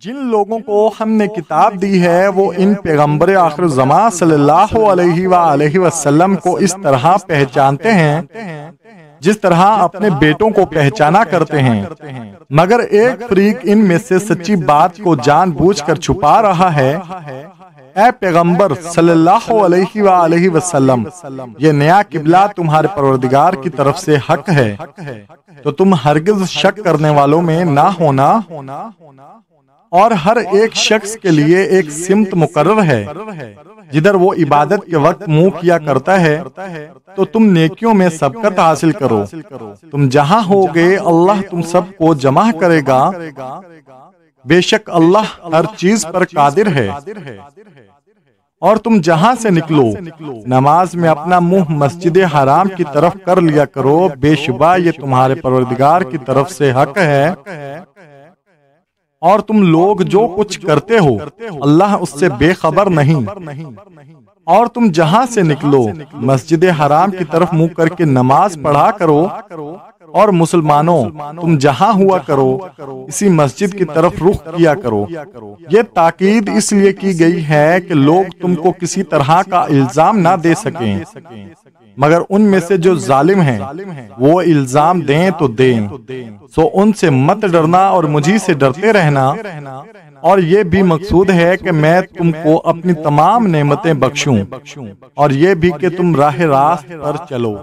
جن لوگوں کو ہم نے کتاب دی ہے وہ ان پیغمبر آخر زمان صلی اللہ علیہ وآلہ وسلم کو اس طرح پہچانتے ہیں جس طرح اپنے بیٹوں کو پہچانا کرتے ہیں، مگر ایک فریق ان میں سے سچی بات کو جان بوجھ کر چھپا رہا ہے۔ اے پیغمبر صلی اللہ علیہ وآلہ وسلم، یہ نیا قبلہ تمہارے پروردگار کی طرف سے حق ہے، تو تم ہرگز شک کرنے والوں میں نہ ہونا، اور ہر ایک شخص کے لیے ایک سمت مقرر ہے جدھر وہ عبادت کے وقت منہ کیا کرتا ہے، تو تم نیکیوں میں سبقت حاصل کرو۔ تم جہاں ہوگے اللہ تم سب کو جمع کرے گا، بے شک اللہ ہر چیز پر قادر ہے۔ اور تم جہاں سے نکلو نماز میں اپنا منہ مسجد حرام کی طرف کر لیا کرو، بے شبہ یہ تمہارے پروردگار کی طرف سے حق ہے، اور تم لوگ جو کچھ کرتے ہو اللہ اس سے بے خبر نہیں۔ اور تم جہاں سے نکلو مسجد حرام کی طرف منہ کر کے نماز پڑھا کرو، اور مسلمانوں تم جہاں ہوا کرو اسی مسجد کی طرف رخ کیا کرو۔ یہ تاکید اس لیے کی گئی ہے کہ لوگ تم کو کسی طرح کا الزام نہ دے سکیں، مگر ان میں سے جو ظالم ہیں وہ الزام دیں تو دیں، سو ان سے مت ڈرنا اور مجھی سے ڈرتے رہنا، اور یہ بھی مقصود ہے کہ میں تم کو اپنی تمام نعمتیں بخشوں، اور یہ بھی کہ تم راہ راست پر چلو۔